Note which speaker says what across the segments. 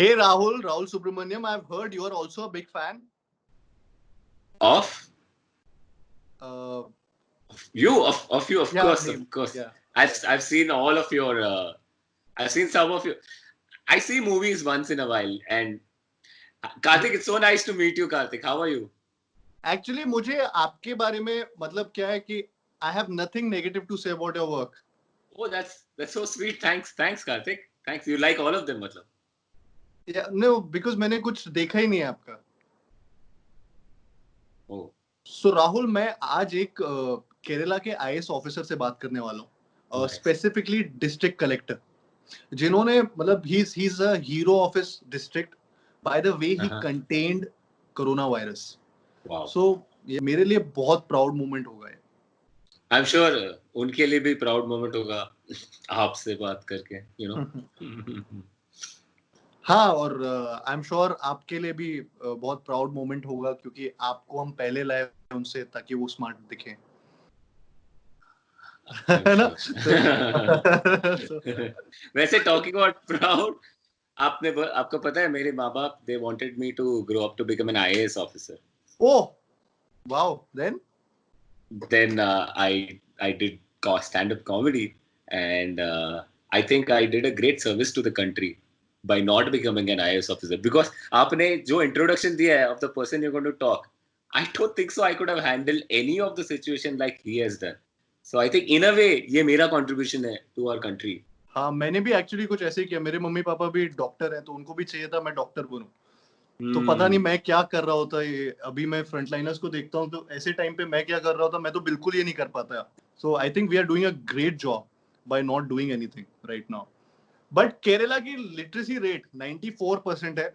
Speaker 1: Hey Rahul, Rahul Subramaniam, I've heard you are also a big fan.
Speaker 2: Of
Speaker 1: Uh,
Speaker 2: you, of you, of
Speaker 1: yeah,
Speaker 2: course,
Speaker 1: name.
Speaker 2: of course.
Speaker 1: Yeah.
Speaker 2: I've seen all of your. I've seen some of you. I see movies once in a while. And Karthik, it's so nice to meet you, Karthik. How are you?
Speaker 1: Actually, मुझे आपके बारे में मतलब क्या है कि I have nothing negative to say about your work.
Speaker 2: Oh, that's so sweet. Thanks, Karthik. Thanks. You like all of them, मतलब.
Speaker 1: Yeah, no, because मैंने कुछ देखा ही नहीं है आपका.
Speaker 2: Oh.
Speaker 1: So राहुल, मैं आज एक केरला के IAS ऑफिसर से बात करने वाला हूँ. Specifically डिस्ट्रिक्ट कलेक्टर, जिन्होंने मतलब he's a hero of his district by the way he contained corona virus.
Speaker 2: Wow.
Speaker 1: So ये मेरे लिए बहुत प्राउड मोमेंट होगा ये.
Speaker 2: I'm sure उनके लिए भी प्राउड मोमेंट होगा आपसे बात करके, you know.
Speaker 1: हाँ, और आई एम श्योर आपके लिए भी बहुत प्राउड मोमेंट होगा क्योंकि आपको हम पहले लाए उनसे ताकि वो स्मार्ट दिखे. है ना?
Speaker 2: वैसे टॉकिंग अबाउट प्राउड, आपको पता है मेरे माँ बाप they wanted me to grow up to become an IAS officer.
Speaker 1: Oh, wow. Then
Speaker 2: I did stand-up comedy, and I think I did a great service to the country by not becoming an IAS officer, because आपने जो introduction दिया है of the person you're going to talk, I don't think so I could have handled any of the situation like he has done. So I think in a way ये मेरा contribution है to our country.
Speaker 1: हाँ, मैंने भी actually कुछ ऐसे ही किया. मेरे मम्मी पापा भी डॉक्टर हैं, तो उनको भी चाहिए था मैं डॉक्टर बनूं. तो पता नहीं मैं क्या कर रहा होता. ये अभी मैं फ्रंटलाइनर्स को देखता हूँ तो ऐसे टाइम पे मैं क्या कर रहा होता, मैं तो बिल्कुल ये नहीं कर पाता. So I think we are doing a great job by not doing anything right now. But Kerala की लिटरेसी रेट 94% है.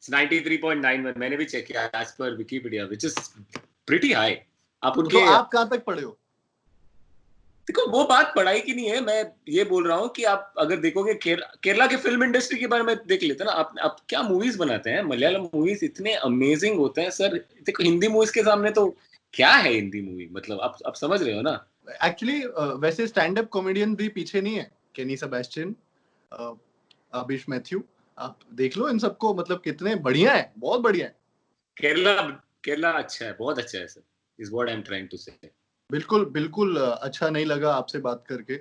Speaker 2: 93.9 मैंने भी चेक किया as per Wikipedia, which is pretty high.
Speaker 1: तो आप कहाँ तक पढ़े हो?
Speaker 2: देखो, वो बात पढ़ाई की नहीं है. मैं ये बोल रहा हूँ कि आप अगर देखोगे केरला के फिल्म इंडस्ट्री के बारे में देख लेते हैं ना आप क्या मूवीज बनाते हैं. मलयालम मूवीज इतने अमेजिंग होते हैं सर. देखो, हिंदी मूवीज के सामने तो क्या है हिंदी मूवी, मतलब आप समझ रहे हो ना.
Speaker 1: एक्चुअली वैसे स्टैंड अप कॉमेडियन भी पीछे नहीं है. केनी सेबेस्टियन, अभिष मैथ्यू, आप देख लो इन सबको, मतलब कितने बढ़िया है, बहुत बढ़िया है.
Speaker 2: केरला अच्छा है, बहुत अच्छा है sir, is what I am trying to say.
Speaker 1: बिल्कुल अच्छा नहीं लगा आपसे बात करके.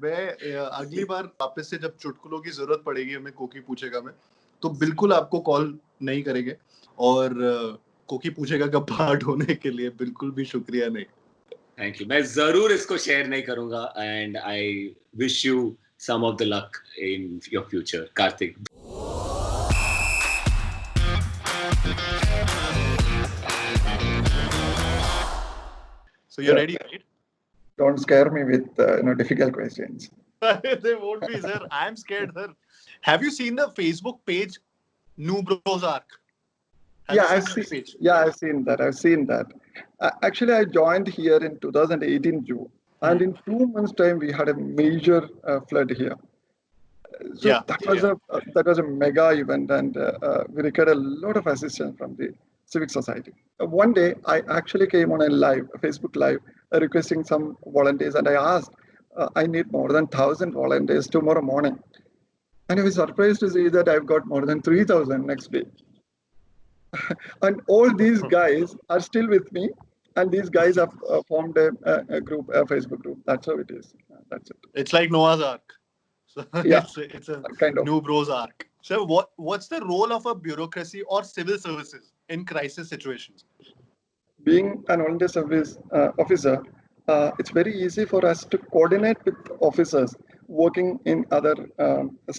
Speaker 1: मैं अगली बार वापस से जब चुटकुलों की जरूरत पड़ेगी, हमें कोकी पूछेगा मैं, तो बिल्कुल आपको कॉल नहीं करेंगे. और कोकी पूछेगा कब पार्ट होने के लिए, बिल्कुल भी शुक्रिया नहीं.
Speaker 2: Thank you. मैं जरूर इसको शेयर नहीं करूंगा. And I wish you some of the luck in your future, Kartik.
Speaker 1: So you're ready, right?
Speaker 3: Don't scare me with difficult questions.
Speaker 1: They won't be, sir. I'm scared, sir. Have you seen the Facebook page, New Bros Arc?
Speaker 3: I've seen that. Actually, I joined here in 2018 June, and in 2 months' time, we had a major flood here. So that was a mega event, and we required a lot of assistance from the civic society. One day, I actually came on a Facebook live, requesting some volunteers, and I asked, I need more than 1,000 volunteers tomorrow morning. And I was surprised to see that I've got more than 3,000 next day. And all these guys are still with me, and these guys have formed a group, a Facebook group. That's how it is. That's it.
Speaker 1: It's like Noah's Ark. So it's a kind of New Bros Arc. So what's the role of a bureaucracy or civil services in crisis situations?
Speaker 3: Being an volunteer service officer, it's very easy for us to coordinate with officers working in other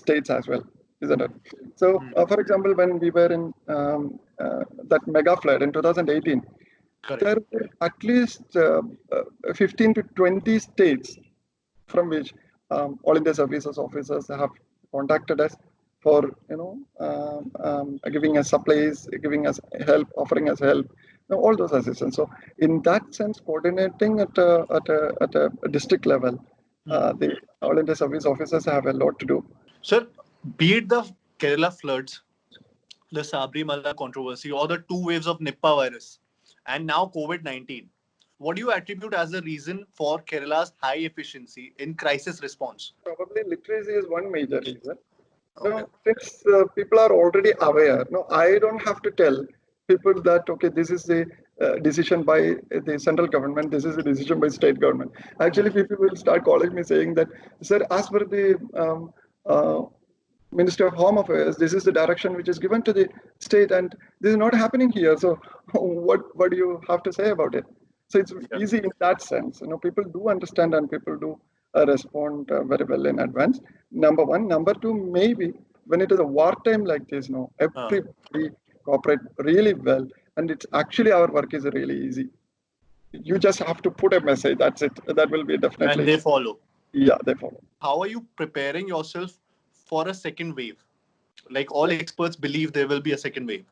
Speaker 3: states as well, isn't it? So, for example, when we were in that mega flood in 2018, there were at least 15 to 20 states from which all India services officers have contacted us for giving us supplies, giving us help, offering us help, all those assistance. So in that sense, coordinating at a district level, the all India service officers have a lot to do.
Speaker 1: Sir, be it the Kerala floods, the Sabrimala controversy, or the 2 waves of Nipah virus, and now COVID-19, what do you attribute as the reason for Kerala's high efficiency in crisis response?
Speaker 3: Probably literacy is one major reason.
Speaker 1: Okay.
Speaker 3: No, since people are already aware, no, I don't have to tell people that, okay, this is a decision by the central government, this is a decision by state government. Actually, people will start calling me saying that, sir, as per the Ministry of Home Affairs, this is the direction which is given to the state, and this is not happening here. So, what do you have to say about it? So it's easy in that sense. People do understand and people do respond very well in advance. Number one. Number two, maybe when it is a wartime like this, everybody cooperate really well, and it's actually our work is really easy. You just have to put a message. That's it. That will be definitely.
Speaker 1: And they follow.
Speaker 3: Yeah, they follow.
Speaker 1: How are you preparing yourself for a second wave? Like all experts believe there will be a second wave.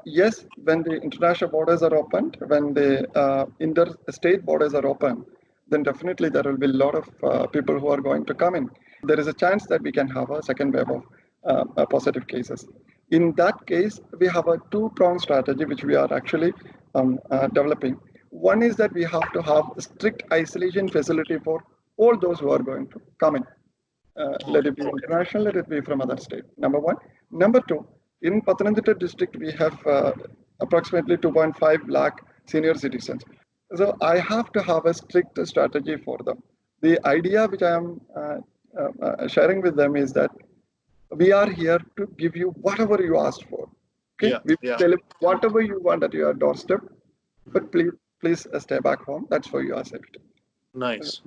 Speaker 3: Yes, when the international borders are opened, when the interstate borders are open, then definitely there will be a lot of people who are going to come in. There is a chance that we can have a second wave of positive cases. In that case, we have a two-pronged strategy which we are actually developing. One is that we have to have a strict isolation facility for all those who are going to come in. Let it be international, let it be from other state. Number one. Number two, in Pathanamthitta district, we have approximately 2.5 lakh senior citizens. So I have to have a strict strategy for them. The idea which I am sharing with them is that we are here to give you whatever you asked for. Okay? We tell you whatever you want at your doorstep, but please stay back home. That's for your safety.
Speaker 1: Nice.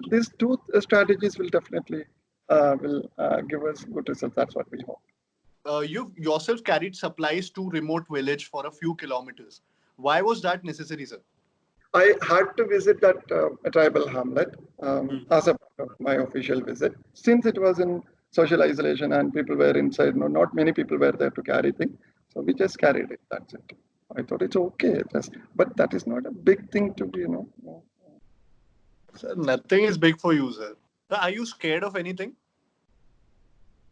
Speaker 3: These two strategies will definitely give us good results. That's what we hope.
Speaker 1: You yourself carried supplies to remote village for a few kilometers. Why was that necessary, sir?
Speaker 3: I had to visit that tribal hamlet as a part of my official visit. Since it was in social isolation and people were inside, not many people were there to carry things. So we just carried it. That's it. I thought it's okay. But that is not a big thing to be,
Speaker 1: Sir, nothing is big for you, sir. Are you scared of anything?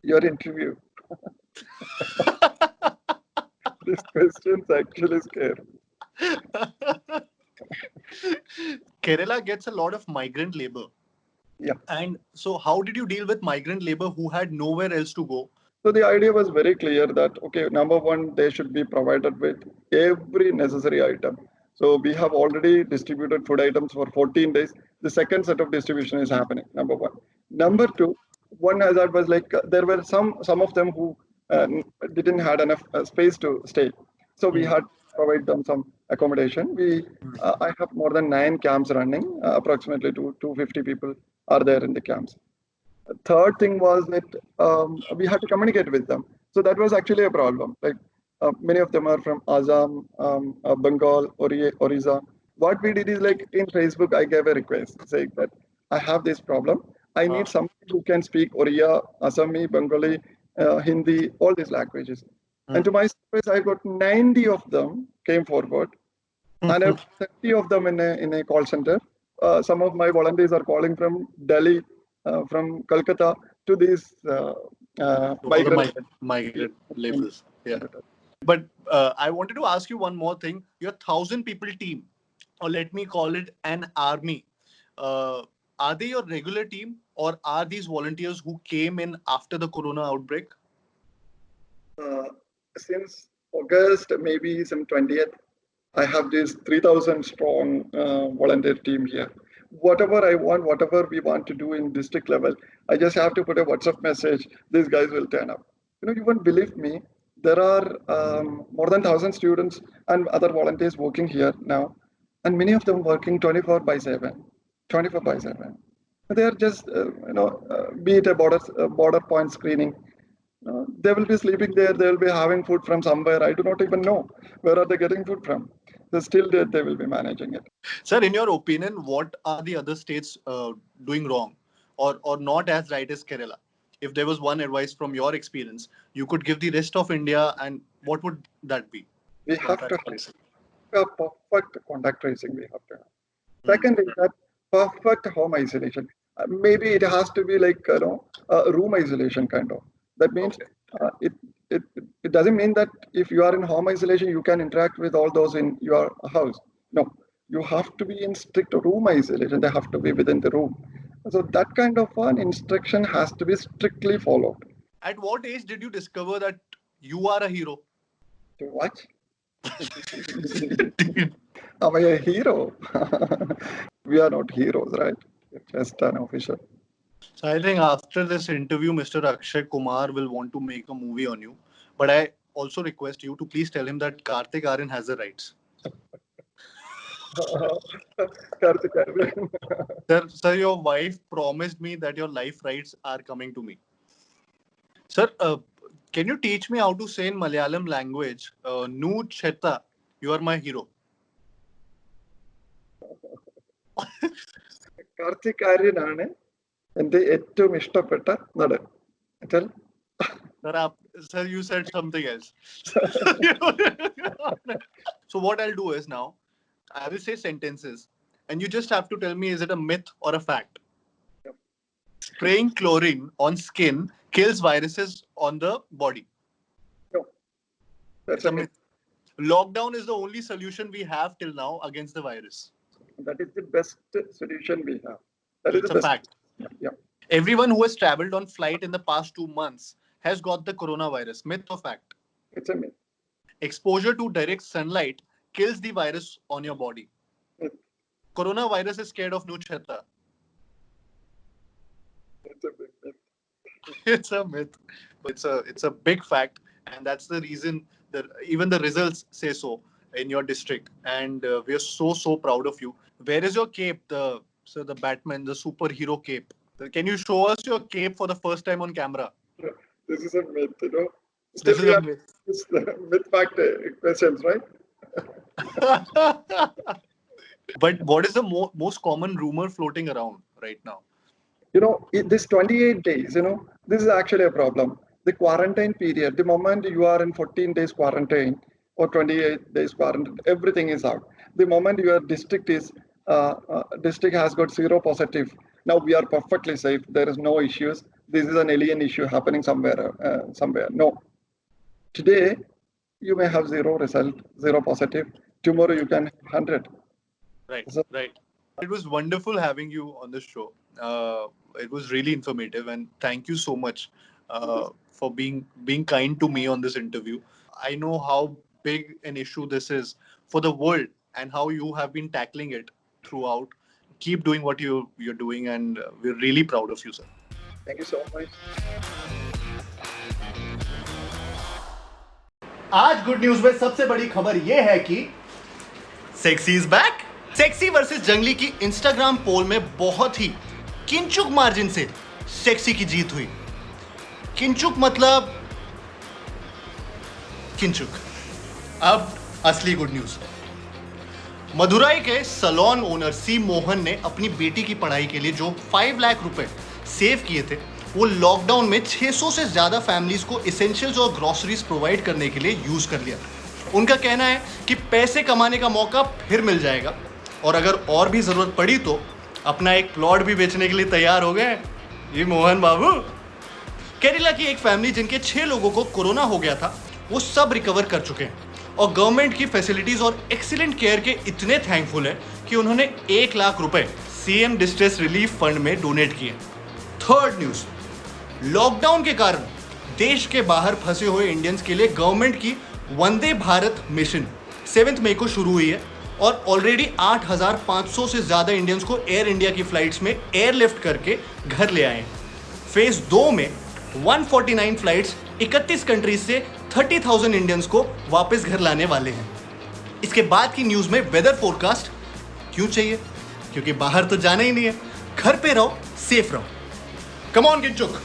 Speaker 3: Your interview. This question's actually scary.
Speaker 1: Kerala gets a lot of migrant labor.
Speaker 3: Yeah.
Speaker 1: And so how did you deal with migrant labor who had nowhere else to go?
Speaker 3: So the idea was very clear that, okay, number one, they should be provided with every necessary item. So we have already distributed food items for 14 days. The second set of distribution is happening, number one. Number two, one hazard was like there were some of them who didn't have enough space to stay. So we had to provide them some accommodation. I have more than 9 camps running. Approximately 250 people are there in the camps. Third thing was that we had to communicate with them. So that was actually a problem. Like many of them are from Assam, Bengal, Orissa. What we did is like in Facebook, I gave a request saying that I have this problem. I need somebody who can speak Oriya, Assami, Bengali, Hindi, all these languages. And to my surprise, I got 90 of them came forward, and I have 30 of them in a call center. Some of my volunteers are calling from Delhi, from Kolkata to these
Speaker 1: migrant laborers. Yeah. But I wanted to ask you one more thing. Your 1,000 people team, or let me call it an army, are they your regular team or are these volunteers who came in after the corona outbreak?
Speaker 3: Since August, maybe some 20th, I have this 3,000 strong volunteer team here. Whatever I want, whatever we want to do in district level, I just have to put a WhatsApp message. These guys will turn up. You won't believe me. There are more than 1,000 students and other volunteers working here now, and many of them working 24/7. 24/7. They are just, be it a border point screening. They will be sleeping there. They will be having food from somewhere. I do not even know where are they getting food from. So still they will be managing it.
Speaker 1: Sir, in your opinion, what are the other states doing wrong or not as right as Kerala? If there was one advice from your experience, you could give the rest of India, and what would that be?
Speaker 3: We have to have a perfect contact tracing. We have to have. Second is that perfect home isolation. Maybe it has to be like room isolation kind of. That means it doesn't mean that if you are in home isolation, you can interact with all those in your house. No, you have to be in strict room isolation. They have to be within the room. So that kind of an instruction has to be strictly followed.
Speaker 1: At what age did you discover that you are a hero?
Speaker 3: To what? Am I a hero? We are not heroes, right? It's just an official.
Speaker 1: So I think after this interview, Mr. Akshay Kumar will want to make a movie on you. But I also request you to please tell him that Kartik Aaryan has the rights.
Speaker 3: Kartik Aaryan.
Speaker 1: Sir, your wife promised me that your life rights are coming to me. Sir, can you teach me how to say in Malayalam language, Nu Cheta, you are my hero?
Speaker 3: Kartik Aaryan ആണ് എൻ്റെ ഏറ്റവും ഇഷ്ടപ്പെട്ട നടൻ. Tell.
Speaker 1: Sir, you said something else. So what I'll do is now, I will say sentences and you just have to tell me, is it a myth or a fact?
Speaker 3: Yep.
Speaker 1: Spraying chlorine on skin kills viruses on the body.
Speaker 3: No. That's
Speaker 1: It's
Speaker 3: a
Speaker 1: a myth. Lockdown is the only solution we have till now against the virus.
Speaker 3: That is the best solution we have. That is
Speaker 1: It's
Speaker 3: the
Speaker 1: a
Speaker 3: best.
Speaker 1: fact.
Speaker 3: Yeah.
Speaker 1: Everyone who has traveled on flight in the past 2 months has got the coronavirus. Myth or fact?
Speaker 3: It's a myth.
Speaker 1: Exposure to direct sunlight kills the virus on your body.
Speaker 3: Myth.
Speaker 1: Coronavirus is scared of Nu Cheta.
Speaker 3: It's a big myth.
Speaker 1: It's a myth. It's a big fact, and that's the reason that even the results say so in your district. And we are so proud of you. Where is your cape? The Batman, the superhero cape. Can you show us your cape for the first time on camera?
Speaker 3: This is a myth, you know.
Speaker 1: This is a myth.
Speaker 3: It's the myth fact questions, right?
Speaker 1: But what is the most common rumor floating around right now?
Speaker 3: You know, this 28 days, you know, this is actually a problem. The quarantine period, the moment you are in 14 days quarantine or 28 days quarantine, everything is out. The moment your district is district has got 0 positive, now we are perfectly safe. There is no issues. This is an alien issue happening somewhere. No. Today, you may have 0 result, 0 positive. Tomorrow you can 100.
Speaker 1: Right,
Speaker 3: So-
Speaker 1: right. It was wonderful having you on the show. It was really informative, and thank you so much for being kind to me on this interview. I know how big an issue this is for the world and how you have been tackling it throughout. Keep doing what you're doing, and we're really proud of you, sir.
Speaker 3: Thank you so much.
Speaker 1: आज good news में सबसे बड़ी खबर यह है कि sexy is back. Sexy versus जंगली की इंस्टाग्राम पोल में बहुत ही किंचुक मार्जिन से सेक्सी की जीत हुई। किंचुक मतलब किंचुक। अब असली गुड न्यूज। मदुराई के सलोन ओनर सी मोहन ने अपनी बेटी की पढ़ाई के लिए जो 5 लाख रुपए सेव किए थे, वो लॉकडाउन में 600 से ज़्यादा फैमिलीज को इसेंशियल्स और ग्रोसरीज प्रोवाइड करने के लिए यूज़ कर लिया। उनका कहना है कि पैसे कमाने का मौका फिर मिल जाएगा, और अगर और भी ज़रूरत पड़ी तो अपना एक प्लॉट भी बेचने के लिए तैयार हो गए ये मोहन बाबू। केरला की एक फैमिली जिनके 6 लोगों को कोरोना हो गया था, वो सब रिकवर कर चुके हैं और गवर्नमेंट की फैसिलिटीज़ और एक्सीलेंट केयर के इतने थैंकफुल हैं कि उन्होंने 1 लाख रुपए सीएम डिस्ट्रेस रिलीफ फंड में डोनेट किए। थर्ड न्यूज़, लॉकडाउन के कारण देश के बाहर फंसे हुए इंडियंस के लिए गवर्नमेंट की वंदे भारत मिशन 7 मई को शुरू हुई है और ऑलरेडी 8,500 से ज़्यादा इंडियंस को एयर इंडिया की फ्लाइट्स में एयरलिफ्ट करके घर ले आए हैं। फेज 2 में 149 फ्लाइट्स 31 कंट्रीज से 30,000 इंडियंस को वापस घर लाने वाले हैं। इसके बाद की न्यूज़ में वेदर फोरकास्ट क्यों चाहिए? क्योंकि बाहर तो जाना ही नहीं है, घर पे रहो, सेफ रहो। Come on किंचुक।